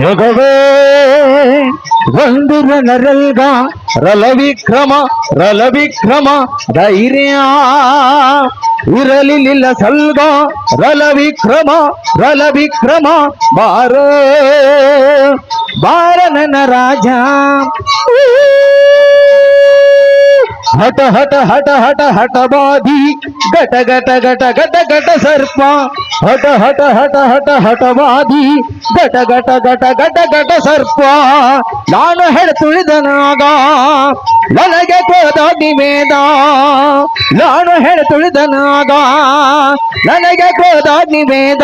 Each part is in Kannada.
ಜಗವೇ ಒಂದು ರಣರಲ್ಗ ರಲವಿಕ್ರಮ ಧೈರ್ಯ ಇರಲಿಲ್ಲ ಸಲ್ಗ ರಲವಿಕ್ರಮ ಬಾರ ನನ್ನ ರಾಜ ಹಟ ಬಾಧಿ ಘಟ ಸರ್ಪ ಹಟ ಬಾಧಿ ಘಟ ಸರ್ಪ ನಾನು ತುಳಿದನಾಗ ನನಗೆ ಕ್ರೋಧ ನಿವೇದ ನಾನು ತುಳಿದನಾಗ ನನಗೆ ಕ್ರೋಧ ನಿವೇದ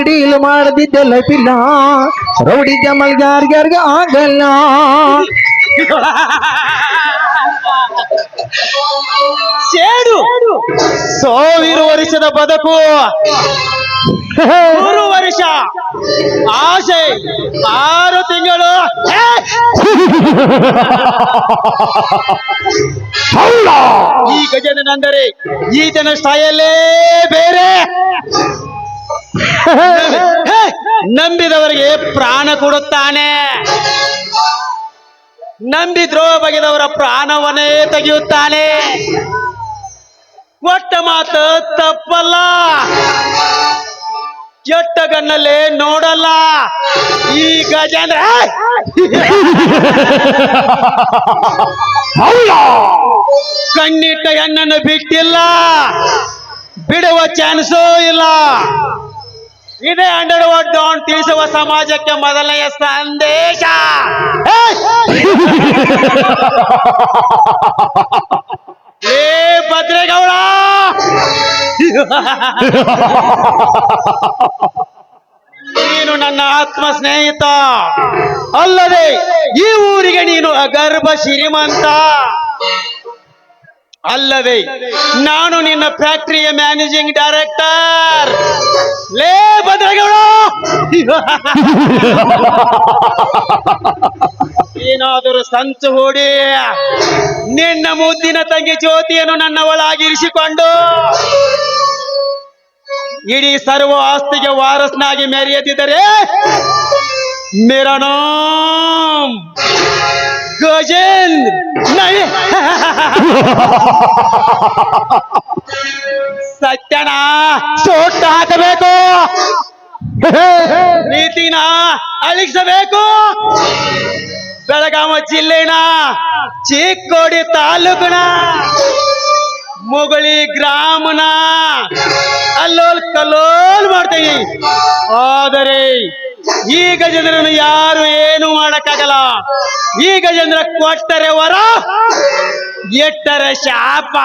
ಡೀಲ್ ಮಾಡದಿದ್ದೆಲ್ಲ ಪಿಲ್ಲ ರೌಡಿ ಜಮಲ್ ಯಾರ್ಯಾರ್ಗ ಆಗಲ್ಲ ಸೇಡು 100 ವರ್ಷದ ಬದುಕು 3 ವರ್ಷ ಆಸೆ 6 ತಿಂಗಳು ಈ ಗಜೇಂದ್ರನೆಂದರೆ ಈತನ ಸ್ಟೈಲೇ ಬೇರೆ ನಂಬಿದವರಿಗೆ ಪ್ರಾಣ ಕೊಡುತ್ತಾನೆ ನಂಬಿ ದ್ರೋಹ ಬಗೆದವರ ಪ್ರಾಣವನ್ನೇ ತೆಗೆಯುತ್ತಾನೆ ಕೊಟ್ಟ ಮಾತು ತಪ್ಪಲ್ಲ ಕೆಟ್ಟಗನ್ನಲ್ಲೇ ನೋಡಲ್ಲ ಈ ಗಜೇಂದ್ರ ಕಣ್ಣಿಟ್ಟ ಹೆಣ್ಣನ್ನು ಬಿಟ್ಟಿಲ್ಲ ಬಿಡುವ ಚಾನ್ಸೂ ಇಲ್ಲ ಇದೇ 100 ವಾಟ್ ಡೌನ್ ತಿಳಿಸುವ ಸಮಾಜಕ್ಕೆ ಮೊದಲನೆಯ ಸಂದೇಶ ಏ ಭದ್ರೇಗೌಡ ನೀನು ನನ್ನ ಆತ್ಮ ಸ್ನೇಹಿತ ಅಲ್ಲದೆ ಈ ಊರಿಗೆ ನೀನು ಅಗರ್ಭ ಶ್ರೀಮಂತ ಅಲ್ಲದೆ ನಾನು ನಿನ್ನ ಫ್ಯಾಕ್ಟರಿಯ ಮ್ಯಾನೇಜಿಂಗ್ ಡೈರೆಕ್ಟರ್ ಲೇ ಭದ್ರೇಗೌಡ ಏನಾದರೂ ಸಂಚು ಹೂಡಿ ನಿನ್ನ ಮುದ್ದಿನ ತಂಗಿ ಜ್ಯೋತಿಯನ್ನು ನನ್ನ ಒಳಗಿರಿಸಿಕೊಂಡು ಇಡೀ ಸರ್ವ ಆಸ್ತಿಗೆ ವಾರಸ್ನಾಗಿ ಮೆರೆಯದಿದ್ದರೆ ಮೇರಾ ನಾಮ್ ಗಜೇಂದ್ರ ಸತ್ಯನ ಸೋಟ ಹಾಕಬೇಕು ನೀತಿನ ಅಳಿಸಬೇಕು ಬೆಳಗಾವಿ ಜಿಲ್ಲೆನ ಚಿಕ್ಕೋಡಿ ತಾಲೂಕಿನ ಮುಗಳಿ ಗ್ರಾಮನ ಅಲ್ಲೋಲ್ ಕಲ್ಲೋಲ್ ಮಾಡ್ತೀವಿ ಆದರೆ ಈ ಗಜೇಂದ್ರನು ಯಾರು ಏನು ಮಾಡಕ್ಕಾಗಲ್ಲ ಈ ಗಜೇಂದ್ರ ಕೊಟ್ಟರೆ ವರ ಎಟ್ಟರೆ ಶಾಪ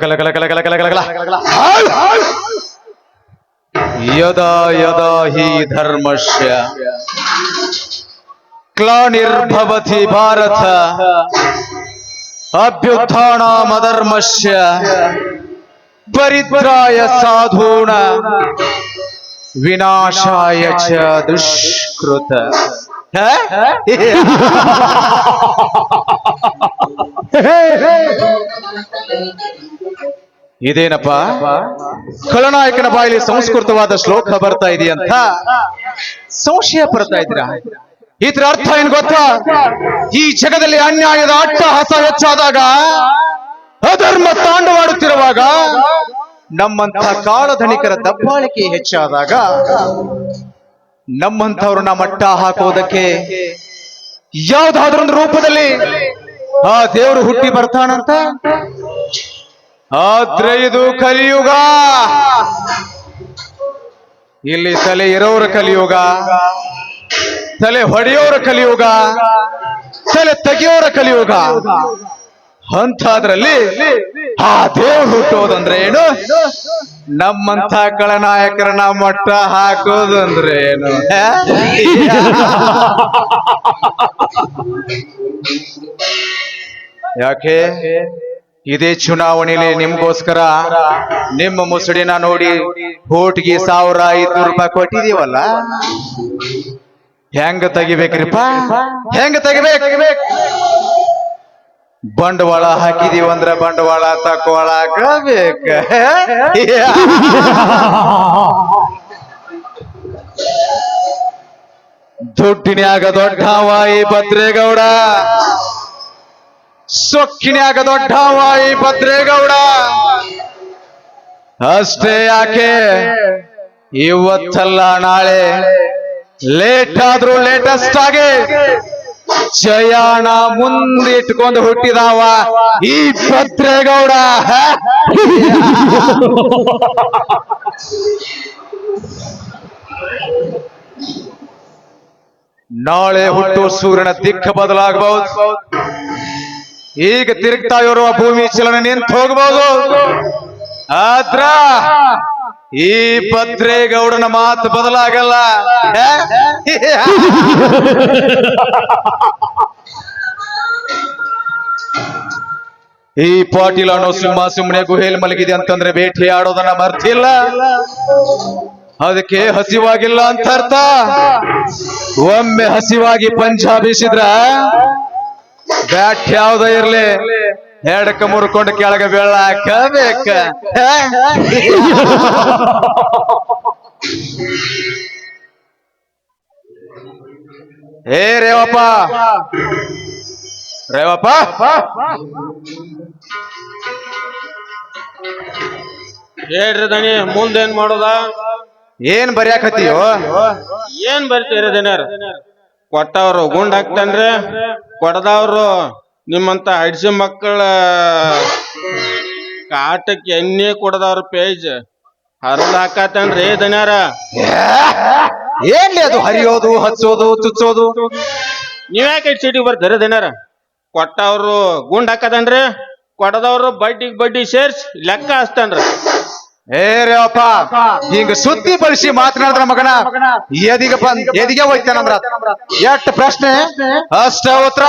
ಕಲ ಕಲ ಕಲ ಕಲ ಕಲ ಕಲ ಕಲ ಯದಾ ಯದಾ ಹಿ ಧರ್ಮಸ್ಯ ಗ್ಲಾನಿರ್ಭವತಿ ಭಾರತ ಅಭ್ಯುತ್ಥಾನಮಧರ್ಮಸ್ಯ ಪರಿತ್ರಾಯ ಸಾಧೂನ ವಿನಾಶಾಯ ಚ ದುಷ್ಕೃತ. ಇದೇನಪ್ಪ ಖಳನಾಯಕನ ಬಾಯಲ್ಲಿ ಸಂಸ್ಕೃತವಾದ ಶ್ಲೋಕ ಬರ್ತಾ ಇದೆಯಂತ ಸಂಶಯ ಪಡ್ತಾ ಇದ್ದೀರಾ? ಇದರ ಅರ್ಥ ಏನ್ ಗೊತ್ತಾ? ಈ ಜಗದಲ್ಲಿ ಅನ್ಯಾಯದ ಅಟ್ಟಹಾಸ ಹೆಚ್ಚಾದಾಗ, ಅಧರ್ಮ ತಾಂಡವಾಡುತ್ತಿರುವಾಗ, ನಮ್ಮಂಥ ಕಾಳಧನಿಕರ ದಬ್ಬಾಳಿಕೆ ಹೆಚ್ಚಾದಾಗ ನಮ್ಮಂಥವ್ರನ್ನ ಮಟ್ಟ ಹಾಕೋದಕ್ಕೆ ಯಾವುದಾದ್ರೊಂದು ರೂಪದಲ್ಲಿ ಆ ದೇವರು ಹುಟ್ಟಿ ಬರ್ತಾನಂತ. ಆದ್ರೆ ಇದು ಕಲಿಯುಗ. ಇಲ್ಲಿ ತಲೆ ಇರೋರ ಕಲಿಯುಗ, ತಲೆ ಹೊಡೆಯೋರ ಕಲಿಯುಗ, ತಲೆ ತೆಗೆಯೋರ ಕಲಿಯುಗ. ಅಂಥದ್ರಲ್ಲಿ ಆ ದೇವ್ರು ಹುಟ್ಟೋದಂದ್ರೆ ಏನು? ನಮ್ಮಂಥ ಖಳನಾಯಕರನ್ನ ಮಟ್ಟ ಹಾಕೋದಂದ್ರೆ ಏನು? ಯಾಕೆ ಇದೇ ಚುನಾವಣೆಯಲ್ಲಿ ನಿಮ್ಗೋಸ್ಕರ ನಿಮ್ಮ ಮುಸುಡಿನ ನೋಡಿ ಹೋಟ್ಗೆ 1500 ರೂಪಾಯಿ ಕೊಟ್ಟಿದೀವಲ್ಲ, ಹೆಂಗ ತೆಗಿಬೇಕ್ರಿಪ್ಪ? ಹೆಂಗ ತೆಗಿಬೇಕು? ಬಂಡವಾಳ ಹಾಕಿದೀವಂದ್ರ ಬಂಡವಾಳ ತಕೊಳಕ ಬೇಕ. ದುಡ್ಡಿನ್ಯಾಗ ದೊಡ್ಡವಾಯಿ ಭದ್ರೇಗೌಡ, ಸೊಕ್ಕಿನ್ಯಾಗ ದೊಡ್ಡವಾಯಿ ಭದ್ರೇಗೌಡ. ಅಷ್ಟೇ ಯಾಕೆ, ಇವತ್ತಲ್ಲ ನಾಳೆ ಲೇಟ್ ಆದ್ರೂ ಲೇಟೆಸ್ಟ್ ಆಗಿ ಜಯಾಣ ಮುಂದಿಟ್ಕೊಂಡು ಹುಟ್ಟಿದಾವ ಈ ಭದ್ರೇಗೌಡ. ನಾಳೆ ಹುಟ್ಟು ಸೂರ್ಯನ ದಿಕ್ಕ ಬದಲಾಗಬಹುದು. ಈಗ ತಿರುಗ್ತಾ ಇರುವ ಭೂಮಿ ಚಲನೆ ನಿಂತು ಹೋಗಬಹುದು. ಆದ್ರ ಈ ಭದ್ರೇಗೌಡನ ಮಾತು ಬದಲಾಗಲ್ಲ. ಈ ಪಾಟೀಲ್ ಅನ್ನೋ ಸಿಂಹ ಸುಮ್ಮನೆ ಗುಹೆಯಲ್ಲಿ ಮಲಗಿದೆ ಅಂತಂದ್ರೆ ಬೇಟೆ ಆಡೋದನ್ನ ಮರ್ತಿಲ್ಲ. ಅದಕ್ಕೆ ಹಸಿವಾಗಿಲ್ಲ ಅಂತ ಅರ್ಥ. ಒಮ್ಮೆ ಹಸಿವಾಗಿ ಪಂಜಾಬಿಸಿದ್ರ ಬ್ಯಾಟ್ ಯಾವ್ದ ಇರ್ಲಿ, ಎಡಕ್ಕ ಮುರ್ಕೊಂಡು ಕೆಳಗೆ ಬೀಳಾಕಬೇಕ. ಏ ರೇವಪ್ಪ, ರೇವಪ್ಪ, ಹೇಳ್ರಿ ದಣಿ, ಮುಂದೇನ್ ಮಾಡೋದ? ಏನ್ ಬರ್ಯಾಕತ್ತೀಯೋ? ಏನ್ ಬರ್ತೀರ ದಿನಾರ? ಕೊಟ್ಟವ್ರು ಗುಂಡ್ ಹಾಕ್ತಾನ್ರಿ, ಕೊಡದವ್ರು ನಿಮ್ಮಂತ ಹಡ್ಸಿ ಮಕ್ಕಳ ಕಾಟಕ್ಕೆ ಎಣ್ಣೆ ಕೊಡದವ್ರ ಪೇಜ್ ಹರಿದು ಹಾಕತ್ತನ್ರಿ ದನ್ಯಾರ. ಏನ್ಲಿ ಅದು ಹರಿಯೋದು, ಹಚ್ಚೋದು, ಚುಚ್ಚೋದು? ನೀವ್ಯಾಕೆ ಸಿಟಿಗೆ ಬರ್ತೀರ ದಿನಾರ? ಕೊಟ್ಟವ್ರು ಗುಂಡ್ ಹಾಕದನ್ರಿ, ಕೊಡದವ್ರು ಬಡ್ಡಿಗೆ ಬಡ್ಡಿ ಸೇರ್ಸಿ ಲೆಕ್ಕ ಹಚ್ತಾನ್ರಿ. ಏ ರೇವಪ್ಪ, ಹಿಂಗ ಸುದ್ದಿ ಬಳಸಿ ಮಾತನಾಡಿದ್ರ ಮಗನ ಎದಿಗೆ ಹೋಯ್ತಾನಂದ್ರ ಎಷ್ಟ್ ಪ್ರಶ್ನೆ ಅಷ್ಟ ಉತ್ತರ.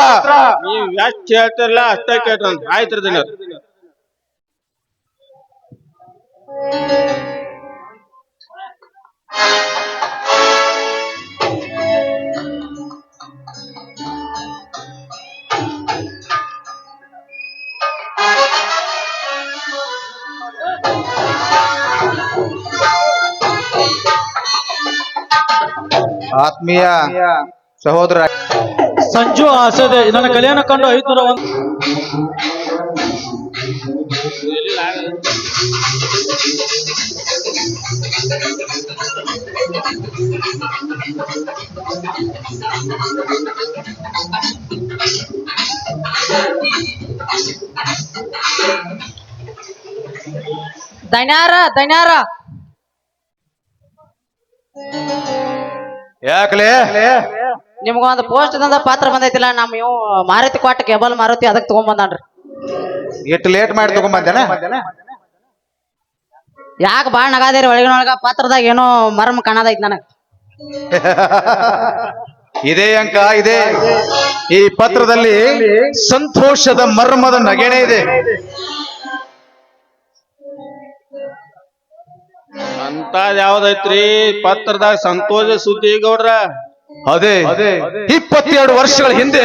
ನೀವ್ ಎಷ್ಟ್ ಹೇಳ್ತಿರಲ್ಲ ಅಷ್ಟ ಕೇಳ್ತಂತ. ಆಯ್ತ್ರಿ ದಿನ ಆತ್ಮೀಯ ಸಹೋದರ ಸಂಜು ಆಸದೆ ನನ್ನ ಕಲ್ಯಾಣ ಕಂಡು 501. ದಣ್ಯಾರ ಯಾಕಲೇ ನಿಮ್ಗೊಂದು ಪೋಸ್ಟ್ ದಂದ ಪಾತ್ರ ಬಂದೈತಿಲ್ಲ, ನಮ್ ಇವ್ ಮಾರುತಿ ಕೊಟ್ಟ ಕೇಬಲ್ ಮಾರುತಿ ಅದಕ್ಕೆ ತಗೊಂಡ್ ಬಂದಾನ್ರಿ. ಎಷ್ಟು ಲೇಟ್ ಮಾಡಿ ತಗೊಂಬಂದೇನ? ಯಾಕೆ ಬಾಳ್ ನಗಾದೇರಿ ಒಳಗಿನೊಳಗ ಪಾತ್ರದಾಗ ಏನೋ ಮರ್ಮ ಕಾಣದೈತ್ ನನಗ. ಇದೇ ಅಂಕ ಇದೆ. ಈ ಪತ್ರದಲ್ಲಿ ಸಂತೋಷದ ಮರ್ಮದ ನಗೆಣೆ ಇದೆ. ಅಂತದ್ ಯಾವ್ದೈತ್ರಿ ಪತ್ರದಾಗ ಸಂತೋಷ ಸುದ್ದಿ ಗೌಡ್ರ? ಅದೇ 22 ವರ್ಷಗಳ ಹಿಂದೆ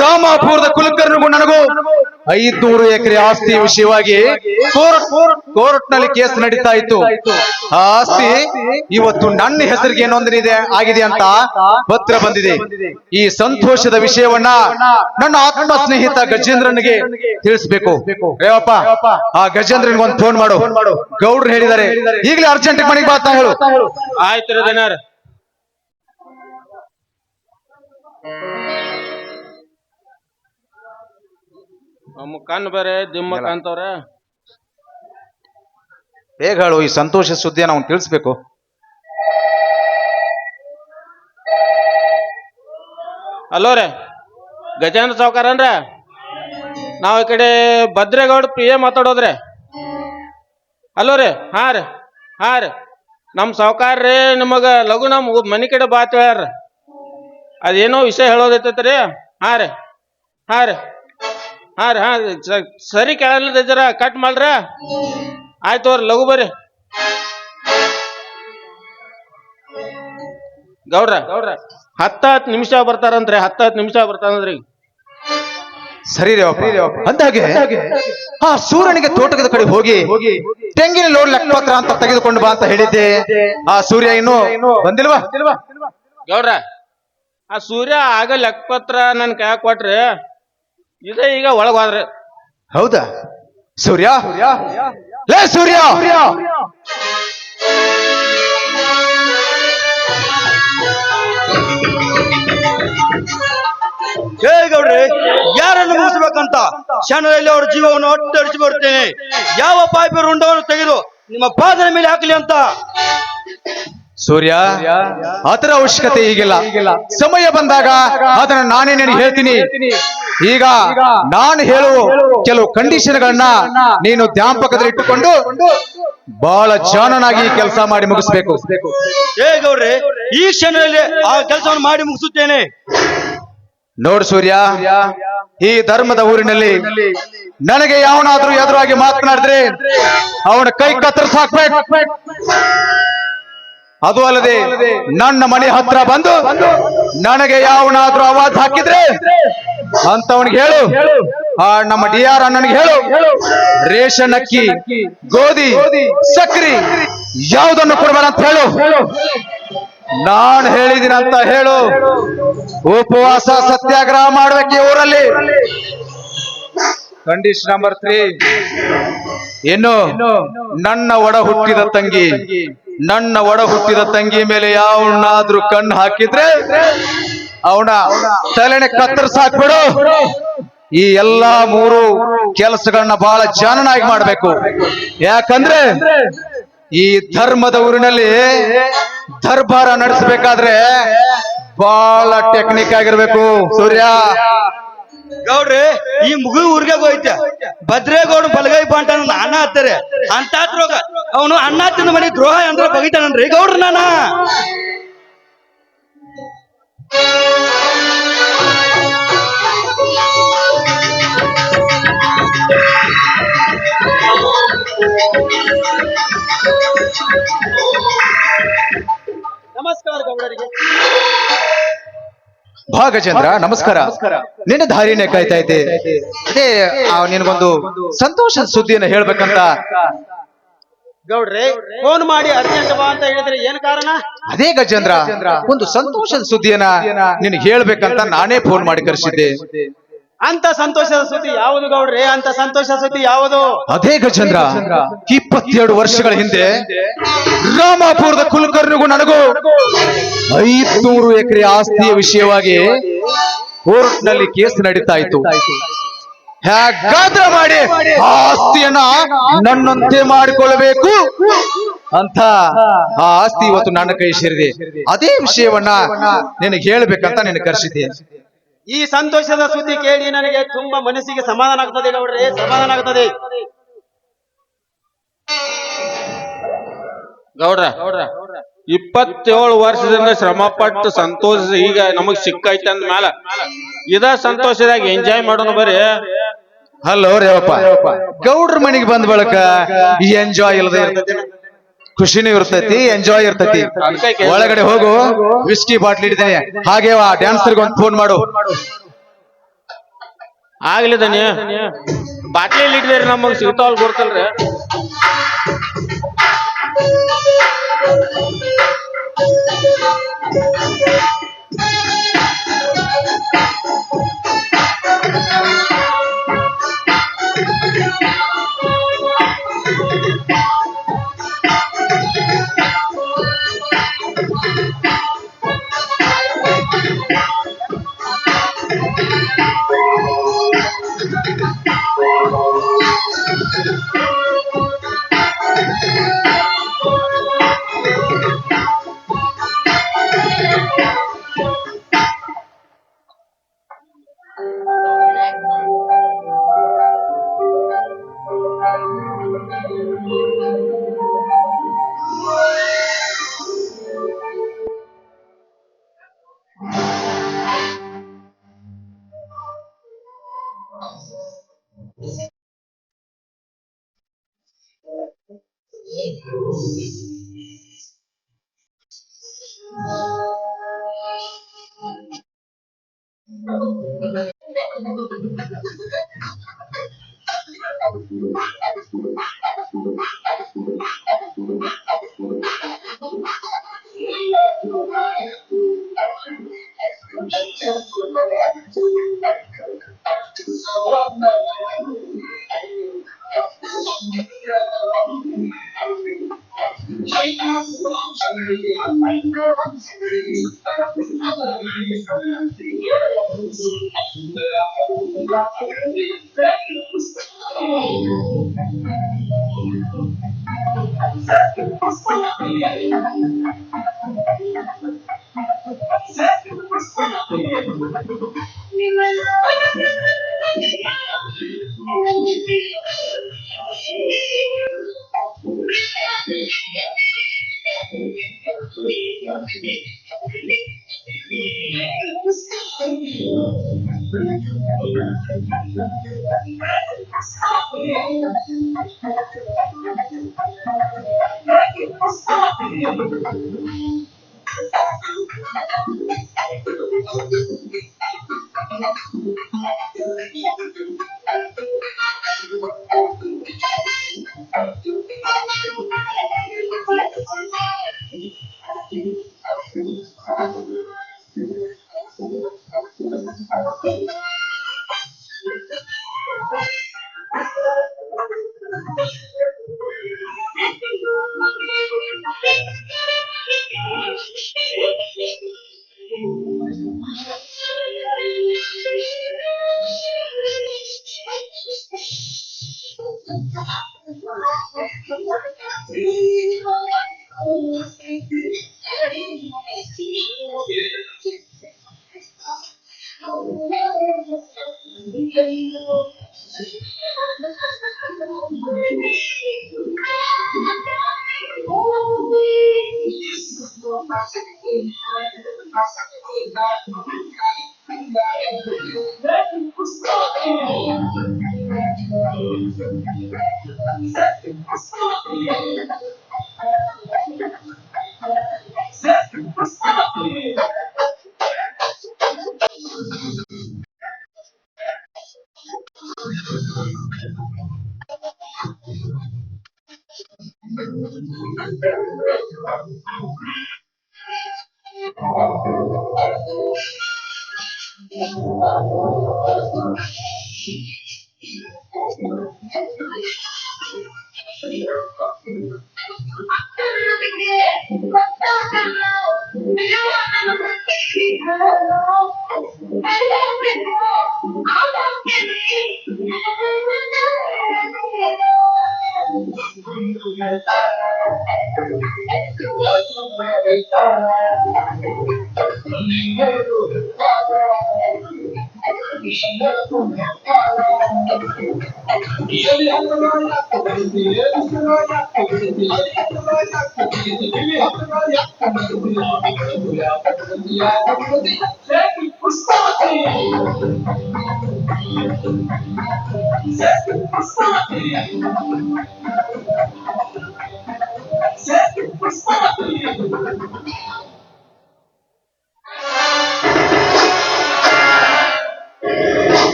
ರಾಮಾಪುರದ ಕುಲಕರ್ಣಿಗೂ ನನಗೂ 500 ಎಕರೆ ಆಸ್ತಿ ವಿಷಯವಾಗಿ ಕೋರ್ಟ್ ನಲ್ಲಿ ಕೇಸ್ ನಡೀತಾ ಇತ್ತು. ಆ ಆಸ್ತಿ ಇವತ್ತು ನನ್ನ ಹೆಸರಿಗೆ ನೊಂದಣಿದೆ ಆಗಿದೆ ಅಂತ ಪತ್ರ ಬಂದಿದೆ. ಈ ಸಂತೋಷದ ವಿಷಯವನ್ನ ನನ್ನ ಆತ್ಮ ಸ್ನೇಹಿತ ಗಜೇಂದ್ರನಿಗೆ ತಿಳಿಸ್ಬೇಕು. ರೇವಪ್ಪ, ಆ ಗಜೇಂದ್ರನಿಗೆ ಒಂದು ಫೋನ್ ಮಾಡು. ಗೌಡ್ರು ಹೇಳಿದ್ದಾರೆ ಈಗಲೇ ಅರ್ಜೆಂಟ್ ಮನೆಗೆ ಬಾ ಅಂತ ಹೇಳು. ಆಯ್ತು ದನಾರ. ನಮ್ಮ ಕಣ್ಣು ಬೇರೆ ದಿಮ್ಮ ಕಾಣ್ತವ್ರ. ಬೇಗ ಹೇಳು, ಈ ಸಂತೋಷ ಸುದ್ದಿಯನ್ನು ಅವ್ನು ತಿಳಿಸ್ಬೇಕು. ಅಲ್ಲೋ ರೇ ಗಜೇಂದ್ರ ಸಾವ್ಕಾರನ್ರ, ನಾವ್ ಈ ಕಡೆ ಭದ್ರೇಗೌಡ ಪ್ರಿಯ ಮಾತಾಡೋದ್ರಿ. ಅಲ್ಲೋ ರೀ, ಹಾ ರೀ ನಮ್ ಸಾವ್ಕಾರ್ರಿ ನಿಮಗ ಲಘು ನಮ್ ಮನಿ ಕಡೆ ಬಾತ್ ಹೇಳ್ಯಾರ. ಅದೇನೋ ವಿಷಯ ಹೇಳೋದೈತೈತ್ರಿ. ಹಾ ರೀ ಸರಿ ಕೇಳಲ್ಲ ಜರ ಕಟ್ ಮಾಡ್ರ. ಆಯ್ತು ಅವ್ರಿ ಲಘು ಬರ್ರಿ. ಗೌಡ್ರ 10 ನಿಮಿಷ ಬರ್ತಾರಂತ್ರಿ. 10 ನಿಮಿಷ ಬರ್ತಾರಂದ್ರಿ. ಸರಿ ರೇವಪ್ಪ. ಅಂದಾಗೆ ಆ ಸೂರ್ಯನಿಗೆ ತೋಟದ ಕಡೆ ಹೋಗಿ ತೆಂಗಿನ ಲೋಡ್ ಲೆಕ್ಕಪತ್ರ ಅಂತ ತೆಗೆದುಕೊಂಡು ಬಾ ಅಂತ ಹೇಳಿದ್ದೆ. ಆ ಸೂರ್ಯ ಇನ್ನು ಬಂದಿಲ್ವಾ? ಗೌಡ್ರ, ಆ ಸೂರ್ಯ ಆಗ ಲೆಕ್ಕಪತ್ರ ನನ್ ಕೈ ಕೊಟ್ರಿ, ಇದೇ ಈಗ ಒಳಗ್ ಹೋದ್ರಿ. ಹೌದಾ? ಸೂರ್ಯ, ಲೇ ಸೂರ್ಯ, ಗೌಡ್ರೆ, ಯಾರನ್ನು ಮುಗಿಸ್ಬೇಕಂತ ಕ್ಷಣದಲ್ಲಿ ಅವರ ಜೀವವನ್ನು ಅಟ್ಟರಿಸಿ ಬರುತ್ತೇನೆ. ಯಾವ ಪಾಪಿ ರುಂಡವನ್ನು ತೆಗೆದು ನಿಮ್ಮ ಪಾದದ ಮೇಲೆ ಹಾಕಲಿ ಅಂತ. ಸೂರ್ಯ, ಅದರ ಅವಶ್ಯಕತೆ ಈಗಿಲ್ಲ. ಸಮಯ ಬಂದಾಗ ಅದನ್ನ ನಾನೇ ನಿನಗೆ ಹೇಳ್ತೀನಿ. ಈಗ ನಾನು ಹೇಳುವ ಕೆಲವು ಕಂಡೀಷನ್ಗಳನ್ನ ನೀನು ಜ್ಞಾಪಕದಲ್ಲಿ ಇಟ್ಟುಕೊಂಡು ಬಹಳ ಜಾಣನಾಗಿ ಕೆಲಸ ಮಾಡಿ ಮುಗಿಸ್ಬೇಕು. ಗೌಡ್ರೆ, ಈ ಕ್ಷಣದಲ್ಲಿ ಆ ಕೆಲಸವನ್ನು ಮಾಡಿ ಮುಗಿಸುತ್ತೇನೆ. ನೋಡು ಸೂರ್ಯ, ಈ ಧರ್ಮದ ಊರಿನಲ್ಲಿ ನನಗೆ ಯಾವನಾದ್ರೂ ಎದುರಾಗಿ ಮಾತನಾಡಿದ್ರೆ ಅವನ ಕೈ ಕತ್ತರಿಸಾಕ್ಬೇಕು. ಅದು ಅಲ್ಲದೆ ನನ್ನ ಮನೆ ಹತ್ರ ಬಂದು ನನಗೆ ಯಾವನಾದ್ರೂ ಆವಾಜ್ ಹಾಕಿದ್ರೆ ಅಂತವನಿಗೆ ಹೇಳು, ಆ ನಮ್ಮ DR ಅಣ್ಣನಿಗೆ ಹೇಳು, ರೇಷನ್ ಅಕ್ಕಿ, ಗೋಧಿ, ಸಕ್ರಿ ಯಾವುದನ್ನು ಕೊಡಬೇಡ ಅಂತ ಹೇಳು. ನಾನು ಹೇಳಿದಿನ ಅಂತ ಹೇಳು. ಉಪವಾಸ ಸತ್ಯಾಗ್ರಹ ಮಾಡ್ಬೇಕು ಈ ಊರಲ್ಲಿ. ಕಂಡೀಷನ್ ನಂಬರ್ 3, ಇನ್ನು ನನ್ನ ಒಡ ಹುಟ್ಟಿದ ತಂಗಿ ಮೇಲೆ ಯಾವನಾದ್ರೂ ಕಣ್ಣು ಹಾಕಿದ್ರೆ ಅವನ ತಲೆನೆ ಕತ್ತರಿಸಾಕ್ಬಿಡು. ಈ ಎಲ್ಲಾ 3 ಕೆಲಸಗಳನ್ನ ಬಹಳ ಜಾಣನಾಗಿ ಮಾಡ್ಬೇಕು. ಯಾಕಂದ್ರೆ ಈ ಧರ್ಮದ ಊರಿನಲ್ಲಿ ದರ್ಬಾರ ನಡೆಸಬೇಕಾದ್ರೆ ಬಹಳ ಟೆಕ್ನಿಕ್ ಆಗಿರ್ಬೇಕು ಸೂರ್ಯ. ಗೌಡ್ರೆ, ಈ ಮುಗಿ ಊರಿಗೆ ಹೋಯ್ತ ಭದ್ರೇಗೌಡ ಬಲಗೈ ಬಾಂಟ ಅನ್ನ ಹತ್ತಾರೆ ಅಂತ ಅವನು ಅನ್ನ ತಿಂದ ಮನೆ ದ್ರೋಹ ಅಂದ್ರೆ ಬಗಿತಾನನ್ರಿ ಗೌಡ್ರ. ನಾನ ನಮಸ್ಕಾರ ಗೌಡರಿಗೆ. ಬಾ ಗಜೇಂದ್ರ, ನಮಸ್ಕಾರ. ನಿನ್ನ ದಾರಿನೇ ಕಾಯ್ತಾ ಇದ್ದೆ. ಅದೇ ನಿನಗೊಂದು ಸಂತೋಷದ ಸುದ್ದಿಯನ್ನು ಹೇಳ್ಬೇಕಂತ. ಗೌಡ್ರೆ, ಫೋನ್ ಮಾಡಿ ಅರ್ಜೆಂಟ್ ಬಾ ಅಂತ ಹೇಳಿದ್ರೆ ಏನ್ ಕಾರಣ? ಅದೇ ಗಜೇಂದ್ರ, ಒಂದು ಸಂತೋಷದ ಸುದ್ದಿಯನ್ನ ನಿನಗೆ ಹೇಳ್ಬೇಕಂತ ನಾನೇ ಫೋನ್ ಮಾಡಿ ಕರೆಸಿದ್ದೆ. ಅಂತ ಸಂತೋಷದ ಸುದ್ದಿ ಯಾವುದು ಗೌಡ್ರೆ? ಅಂತ ಸಂತೋಷದ ಸುದ್ದಿ ಯಾವುದು? ಅದೇ ಗಜೇಂದ್ರ, 22 ವರ್ಷಗಳ ಹಿಂದೆ ರಾಮಾಪುರದ ಕುಲಕರ್ಣಿಗೂ ನನಗೂ 500 ಎಕರೆ ಆಸ್ತಿಯ ವಿಷಯವಾಗಿ ಕೋರ್ಟ್ ನಲ್ಲಿ ಕೇಸ್ ನಡೀತಾ ಇತ್ತು. ಹೇಗಾದ್ರೂ ಮಾಡಿ ಆಸ್ತಿಯನ್ನ ನನ್ನಂತೆ ಮಾಡಿಕೊಳ್ಳಬೇಕು ಅಂತ ಆ ಆಸ್ತಿ ಇವತ್ತು ನನ್ನ ಕೈ ಸೇರಿದೆ. ಅದೇ ವಿಷಯವನ್ನ ನಿನಗೆ ಹೇಳ್ಬೇಕಂತ ನಿನಗೆ ಕರೆಸಿದ್ದೆ. ಈ ಸಂತೋಷದ ಸುದ್ದಿ ಕೇಳಿ ನನಗೆ ತುಂಬಾ ಮನಸ್ಸಿಗೆ ಸಮಾಧಾನ ಆಗ್ತದೆ ಗೌಡ್ರೆ, ಸಮಾಧಾನ ಆಗ್ತದೆ. ಗೌಡ್ರ 27 ವರ್ಷದಿಂದ ಶ್ರಮಪಟ್ಟು ಸಂತೋಷ ಈಗ ನಮಗ್ ಸಿಕ್ಕೈತೆ ಅಂದ ಮ್ಯಾಲ ಇದ ಸಂತೋಷದಾಗ ಎಂಜಾಯ್ ಮಾಡೋಣ ಬರ್ರಿ. ಹಲೋ ರೇವಪ್ಪ, ಗೌಡ್ರ ಮನೆಗೆ ಬಂದ ಬಳಕ ಈ ಎಂಜಾಯ್ ಇಲ್ಲದೆ ಇರ್ತೈತಿ, ಖುಷಿನೂ ಇರ್ತೈತಿ, ಎಂಜಾಯ್ ಇರ್ತೈತಿ. ಒಳಗಡೆ ಹೋಗು, ವಿಸ್ಕಿ ಬಾಟ್ಲಿ ಇಟ್ಟಿದ್ದೇನೆ, ಹಾಗೆ ಆ ಡ್ಯಾನ್ಸರ್ಗೆ ಒಂದು ಫೋನ್ ಮಾಡು. ಆಗ್ಲಿದನಿ ಬಾಟ್ಲಿಯಲ್ಲಿ ಇಟ್ಟಿದ್ರಿ ನಮಗ್ ಸಿಗ್ತಾವಲ್ ಗೊತ್ತಲ್ರಿ.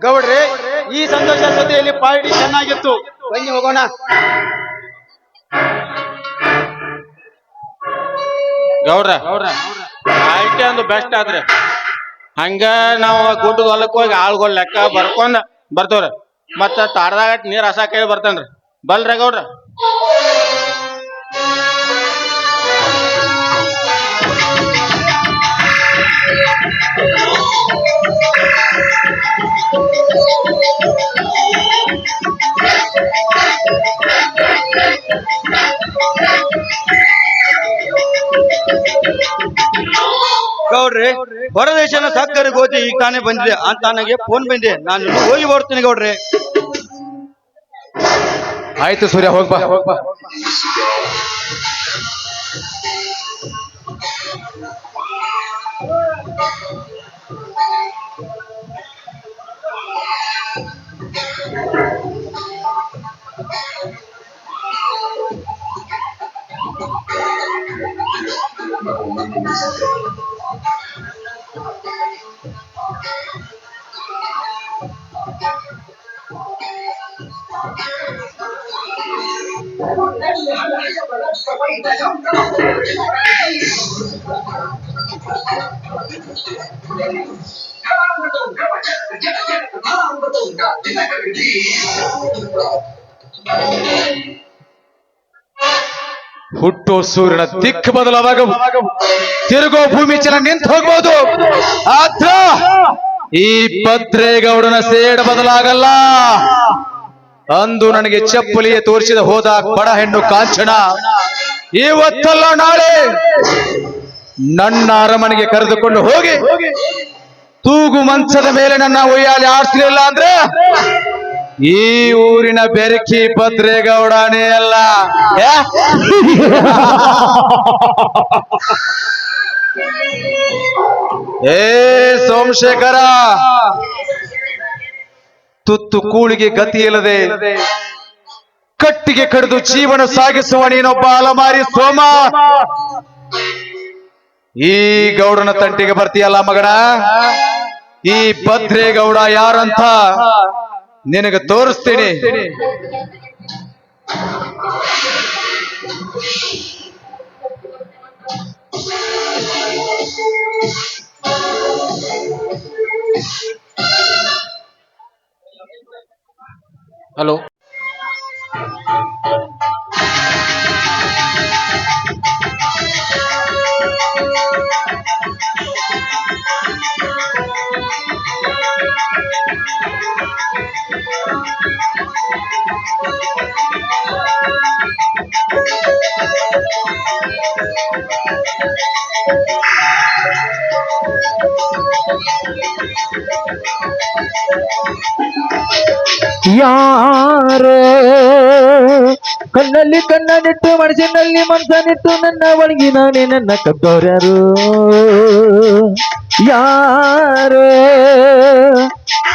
ಗೌಡ್ರೆ, ಈ ಸಂತೋಷ ಸಭೆಯಲ್ಲಿ ಪಾರ್ಟಿ ಚೆನ್ನಾಗಿತ್ತು, ಬನ್ನಿ ಹೋಗೋಣ. ಗೌಡ್ರ ಆಯ್ಕೆ ಒಂದು ಬೆಸ್ಟ್ ಆದ್ರೆ ಹಂಗ ನಾವು ಗುಡ್ಡದ ಹೊಲಕ್ಕೆ ಹೋಗಿ ಆಳ್ಗೊಳ್ ಲೆಕ್ಕ ಬರ್ಕೊಂಡ್ ಬರ್ತವ್ರಿ. ಮತ್ತ ತಾಡ್ದಾಗ ನೀರ್ ಹಸ ಕೇಳಿ ಬರ್ತೇನ್ರಿ. ಬಲ್ರಿ ಗೌಡ್ರ. ಗೌಡ್ರೆ, ಹೊರದೇಶನ ಸಕ್ಕರೆ ಗೋಧಿ ಈಗ ತಾನೇ ಬಂದಿದೆ ಅಂತ ನನಗೆ ಫೋನ್ ಬಂದಿದೆ. ನಾನು ಇನ್ನೂ ಹೋಗಿ ಬರ್ತೀನಿ ಗೌಡ್ರೆ. ಆಯ್ತು ಸೂರ್ಯ, ಹೋಗ್ಬಾ. ಹುಟ್ಟೋ ಸೂರ್ಯನ ದಿಕ್ಕು ಬದಲಾದಾಗ ತಿರುಗೋ ಭೂಮಿ ಚಲ ನಿಂತು ಹೋಗ್ಬೋದು. ಆದ್ರ ಈ ಭದ್ರೇಗೌಡನ ಸೇಡ ಬದಲಾಗಲ್ಲ. ಅಂದು ನನಗೆ ಚಪ್ಪಲಿಗೆ ತೋರಿಸಿದ ಹೋದ ಬಡ ಹೆಣ್ಣು ಕಾಂಚನ ಇವತ್ತಲ್ಲ ನಾಳೆ ನನ್ನ ಅರಮನೆಗೆ ಕರೆದುಕೊಂಡು ಹೋಗಿ ತೂಗು ಮಂಚದ ಮೇಲೆ ನನ್ನ ಉಯ್ಯಾಲೆ ಆಡ್ತಿರಲಿಲ್ಲ ಅಂದ್ರೆ ಈ ಊರಿನ ಬೆರಕಿ ಭದ್ರೇಗೌಡನೇ ಅಲ್ಲ. ಏ ಸೋಮಶೇಖರ, ತುತ್ತು ಕೂಳಿಗೆ ಗತಿ ಇಲ್ಲದೆ ಕಟ್ಟಿಗೆ ಕಡಿದು ಜೀವನ ಸಾಗಿಸುವ ನೀನೊಬ್ಬ ಅಲಮಾರಿ ಸೋಮ, ಈ ಗೌಡನ ತಂಟಿಗೆ ಬರ್ತೀಯಲ್ಲ ಮಗನ. ಈ ಭದ್ರೇಗೌಡ ಯಾರಂತ ನಿನಗೆ ತೋರಿಸ್ತೀನಿ. ಹಲೋ, ಯಾರೋ ಕಣ್ಣಲ್ಲಿ ಕಣ್ಣನಿಟ್ಟು ಮನಸ್ಸಿನಲ್ಲಿ ಮನಸ್ಸನಿಟ್ಟು ನನ್ನ ಒಳಗಿನಾನೆ ನನ್ನ ಕದ್ದೋರ್ಯಾರು. ಯಾರೋ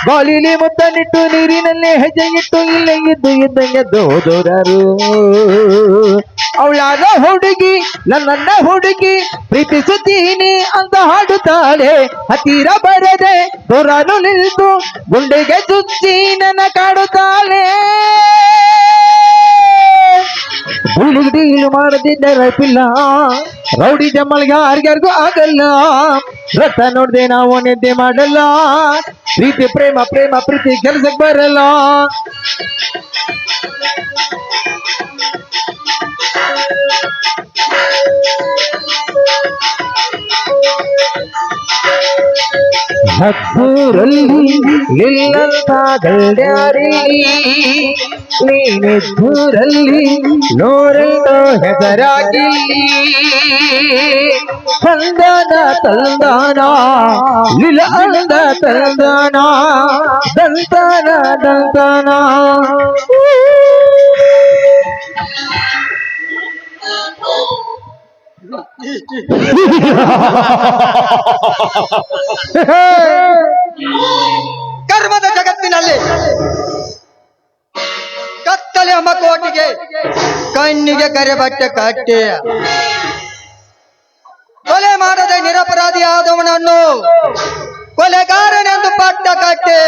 ಗಾಳಿಲಿ ಮುತ್ತನಿಟ್ಟು ನೀರಿನಲ್ಲಿ ಹೆಜ್ಜೆ ಇಟ್ಟು ಇಲ್ಲೇ ಇದ್ದು ಇದ್ದಂಗೆ ಹೋದೋರ್ಯಾರು. ಅವಳಾದ ಹುಡುಗಿ ನನ್ನ ಹುಡುಗಿ ಪ್ರೀತಿಸುತ್ತೀನಿ ಅಂತ ಹಾಡುತ್ತಾಳೆ. ಹತ್ತಿರ ಬರದೆ ದೂರನು ನಿಲ್ತು ಗುಂಡೆಗೆ ಚುಚ್ಚಿ ನನ್ನ ಕಾಡುತ್ತಾಳೆ. ಡೀಲು ಮಾಡದಿದ್ದರೆ ಪಿಲ್ಲ ರೌಡಿ ಜಮ್ಮಲ್ಗೆ ಯಾರಿಗಾರ್ಗೂ ಆಗಲ್ಲ. ರಥ ನೋಡ್ದೆ ನಾವು ನಿದ್ದೆ ಮಾಡಲ್ಲ. ಪ್ರೀತಿ ಪ್ರೇಮ ಪ್ರೇಮ ಪ್ರೀತಿ ಕೆಲಸಕ್ಕೆ ಬರಲ್ಲ. ಹತ್ತೂರಲ್ಲಿ ಇಲ್ಲಂತ ಗಲ್ಡ್ಯಾರಿ ನೀನಿದ್ದೂರಲ್ಲಿ ನೂರೆಂಟು ಹೆಸರಾಗಿ ತಂದನ ತಂದನ ಲಿಲ ಅಂದ ತಂದನ ದಂತನ ದಂತನ ಕರ್ಮದ ಜಗತ್ತಿನಲ್ಲಿ ಕತ್ತಲೆ ಎಂಬ ಕೋಟಿಗೆ ಕಣ್ಣಿಗೆ ಕರೆ ಬಟ್ಟೆ ಕಟ್ಟಿ ಕೊಲೆ ಮಾಡದೆ ನಿರಪರಾಧಿಯಾದವನನ್ನು ಕೊಲೆಗಾರನೆಂದು ಪಟ್ಟ ಕಟ್ಟಿ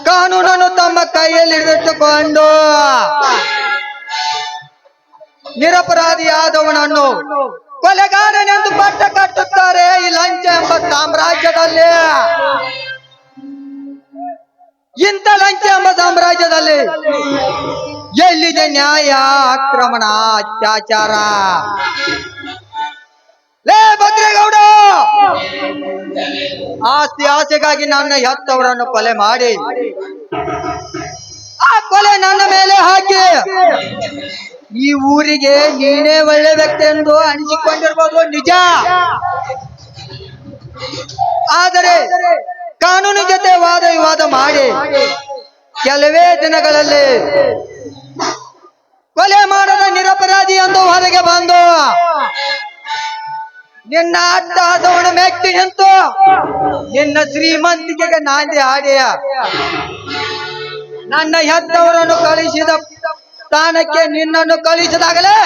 ಕಾನೂನನ್ನು ತಮ್ಮ ಕೈಯಲ್ಲಿ ಹಿಡಿದಿಟ್ಟುಕೊಂಡು ನಿರಪರಾಧಿಯಾದವನನ್ನು ಕೊಲೆಗಾರನೆಂದು ಪಟ್ಟ ಕಟ್ಟುತ್ತಾರೆ ಈ ಲಂಚ ಎಂಬ ಸಾಮ್ರಾಜ್ಯದಲ್ಲಿ. ಇಂಥ ಲಂಚ ಎಂಬ ಸಾಮ್ರಾಜ್ಯದಲ್ಲಿ ಎಲ್ಲಿದೆ ನ್ಯಾಯ, ಆಕ್ರಮಣ, ಅತ್ಯಾಚಾರ? ಲೇ ಭದ್ರೇಗೌಡ, ಆಸ್ತಿ ಆಸೆಗಾಗಿ ನನ್ನ ಹೆತ್ತವರನ್ನು ಕೊಲೆ ಮಾಡಿ ಆ ಕೊಲೆ ನನ್ನ ಮೇಲೆ ಹಾಕಿ ಈ ಊರಿಗೆ ನೀನೇ ಒಳ್ಳೆ ವ್ಯಕ್ತಿ ಎಂದು ಅನಿಸಿಕೊಂಡಿರ್ಬೋದು, ನಿಜ. ಆದರೆ ಕಾನೂನು ಜೊತೆ ವಾದ ವಿವಾದ ಮಾಡಿ ಕೆಲವೇ ದಿನಗಳಲ್ಲಿ ಕೊಲೆ ಮಾಡದ ನಿರಪರಾಧಿ ಎಂದು ಹೊರಗೆ ಬಂದು ನಿನ್ನ ಅಟ್ಟಾಸವನ್ನು ಮೆಟ್ಟಿ ನಿಂತು ನಿನ್ನ ಶ್ರೀಮಂತಿಕೆಗೆ ನಾಂದಿ ಹಾಡಿಯ ನನ್ನ ಹೆತ್ತವರನ್ನು ಕಳಿಸಿದ ಸ್ಥಾನಕ್ಕೆ ನಿನ್ನನ್ನು ಕಳಿಸಿದಾಗಲೇ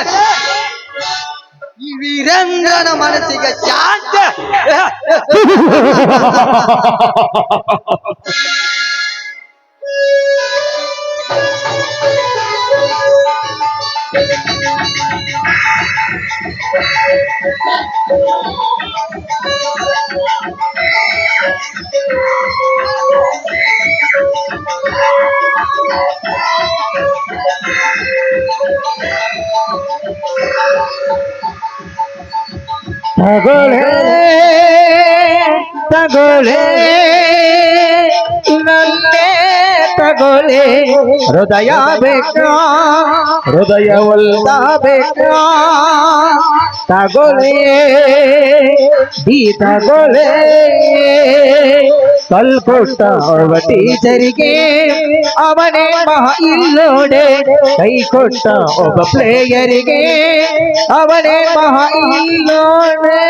ಈ ವೀರೇಂದ್ರನ ಮನಸ್ಸಿಗೆ ಶಾಂತಿ. ತಗೊಳೆ ತಗೊಳೆ ನನ್ನೇ ತಗೊಳೆ, ಹೃದಯ ಬೇಕಾ ಹೃದಯವಲ್ಲ ಬೇಕಾ, ತಗೊಳೆ ಈ ತಗೊಳೆ. ಕಲ್ಕೊಟ್ಟ ಒಬ್ಬ ಟೀಚರಿಗೆ ಅವನೇ ಮಹಾ ಇಲ್ಲೋಡೆ, ಕೈ ಕೊಟ್ಟ ಒಬ್ಬ ಪ್ಲೇಯರಿಗೆ ಅವನೇ ಮಹಾ ಇಲ್ಲೋಡೆ.